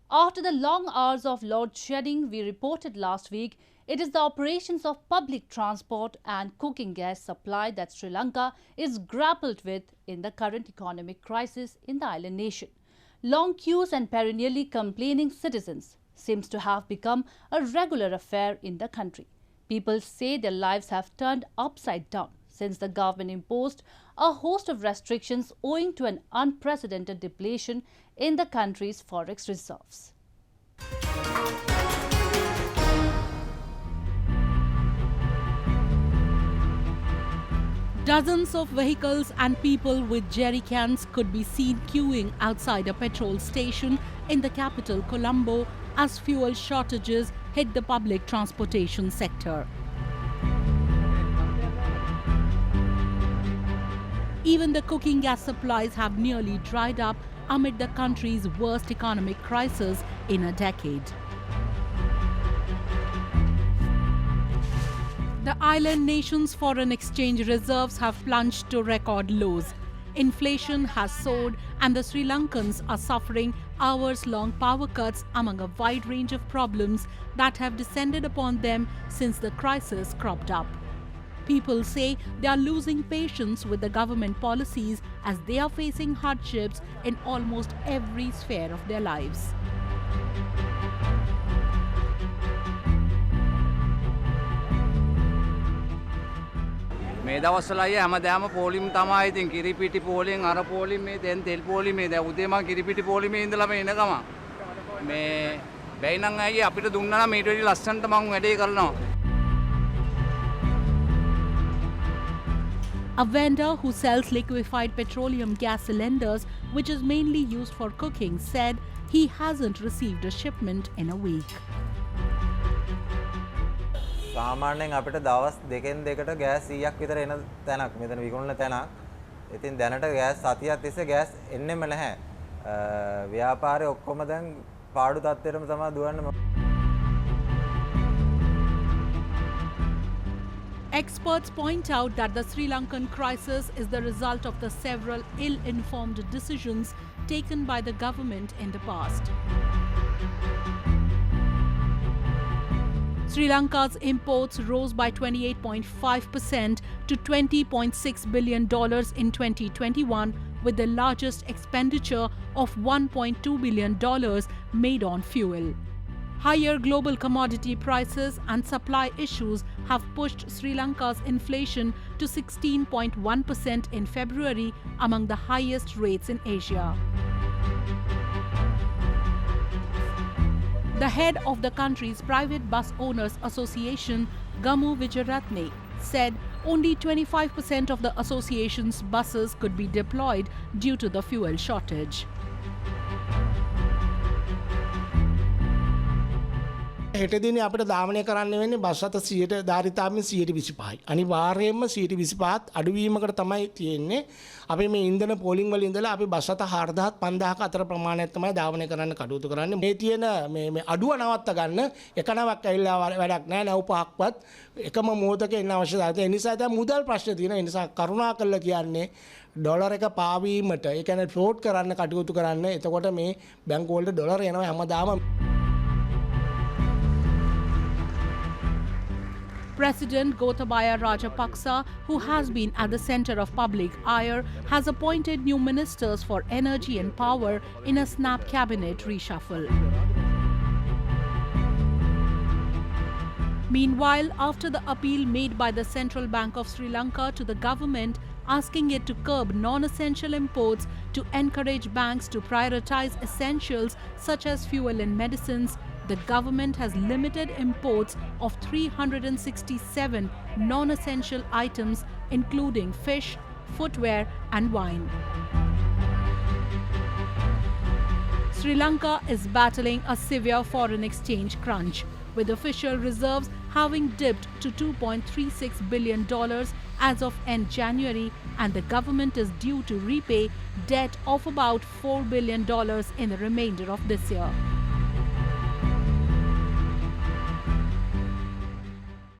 After the long hours of load shedding we reported last week, it is the operations of public transport and cooking gas supply that Sri Lanka is grappled with in the current economic crisis in the island nation. Long queues and perennially complaining citizens seems to have become a regular affair in the country. People say their lives have turned upside down since the government imposed a host of restrictions owing to an unprecedented depletion in the country's forex reserves. Dozens of vehicles and people with jerry cans could be seen queuing outside a petrol station in the capital Colombo as fuel shortages hit the public transportation sector. Even the cooking gas supplies have nearly dried up amid the country's worst economic crisis in a decade. The island nation's foreign exchange reserves have plunged to record lows. Inflation has soared and the Sri Lankans are suffering hours-long power cuts among a wide range of problems that have descended upon them since the crisis cropped up. People say they are losing patience with the government policies as they are facing hardships in almost every sphere of their lives. මේ දවස්වල අය හැමදාම පොලිම් තමයි ඉතින් කිරිපිටි පොලින් අර පොලිම් මේ දැන් තෙල් පොලිම් මේ දැන් උදේ මම කිරිපිටි පොලිමේ ඉඳලා මේ එන ගම මේ බැයි නම් අයියේ අපිට දුන්නා නම් මේට වැඩි ලස්සනට මම වැඩේ කරනවා. A vendor who sells liquefied petroleum gas cylinders, which is mainly used for cooking, said he hasn't received a shipment in a week. සාමාන්‍යයෙන් අපිට දවස් දෙකෙන් දෙකට ගෑස් 100ක් විතර එන තැනක් මෙතන විකුණන තැනක්. ඉතින් දැනට ගෑස් සතියක් තිස්සේ ගෑස් එන්නෙම නැහැ. ව්‍යාපාරේ ඔක්කොම දැන් පාඩු තත්ත්වයටම තමයි දුවන්නේ. Experts point out that the Sri Lankan crisis is the result of the several ill-informed decisions taken by the government in the past. Sri Lanka's imports rose by 28.5% to $20.6 billion in 2021, with the largest expenditure of $1.2 billion made on fuel. Higher global commodity prices and supply issues have pushed Sri Lanka's inflation to 16.1% in February, among the highest rates in Asia. The head of the country's private bus owners association, Gamu Vijayaratne, said only 25% of the association's buses could be deployed due to the fuel shortage. හෙට දිනේ අපිට ධාවනය කරන්න වෙන්නේ bus අත 100ට ධාරිතාවෙන් 125යි. අනිවාර්යයෙන්ම 125ත් අඩුවීමකට තමයි තියෙන්නේ. අපි මේ ඉන්ධන පෝලිං වල ඉඳලා අපි බස් අත 4000ත් 5000ක අතර ප්‍රමාණයක් තමයි ධාවනය කරන්න කටයුතු කරන්නේ. මේ තියෙන මේ අඩුව නවත්ත ගන්න එක නවක් ඇවිල්ලා වැඩක් නැහැ. නැව් පහක්වත් එකම මොහොතක එන්න අවශ්‍යතාවය. ඒ නිසා දැන් මුදල් ප්‍රශ්න තියෙනවා. ඒ නිසා කරුණාකරලා කියන්නේ ඩොලර් එක පාවීමට ඒ කියන්නේ ෆ්ලෝට් කරන්න කටයුතු කරන්න. එතකොට මේ බැංකු වලට ඩොලර් එනවා හැමදාම. President Gotabaya Rajapaksa, who has been at the center of public ire, has appointed new ministers for energy and power in a snap cabinet reshuffle. Meanwhile, after the appeal made by the Central Bank of Sri Lanka to the government asking it to curb non-essential imports to encourage banks to prioritize essentials such as fuel and medicines, the government has limited imports of 367 non-essential items including fish, footwear and wine. Sri Lanka is battling a severe foreign exchange crunch, with official reserves having dipped to $2.36 billion as of end January, and the government is due to repay debt of about $4 billion in the remainder of this year.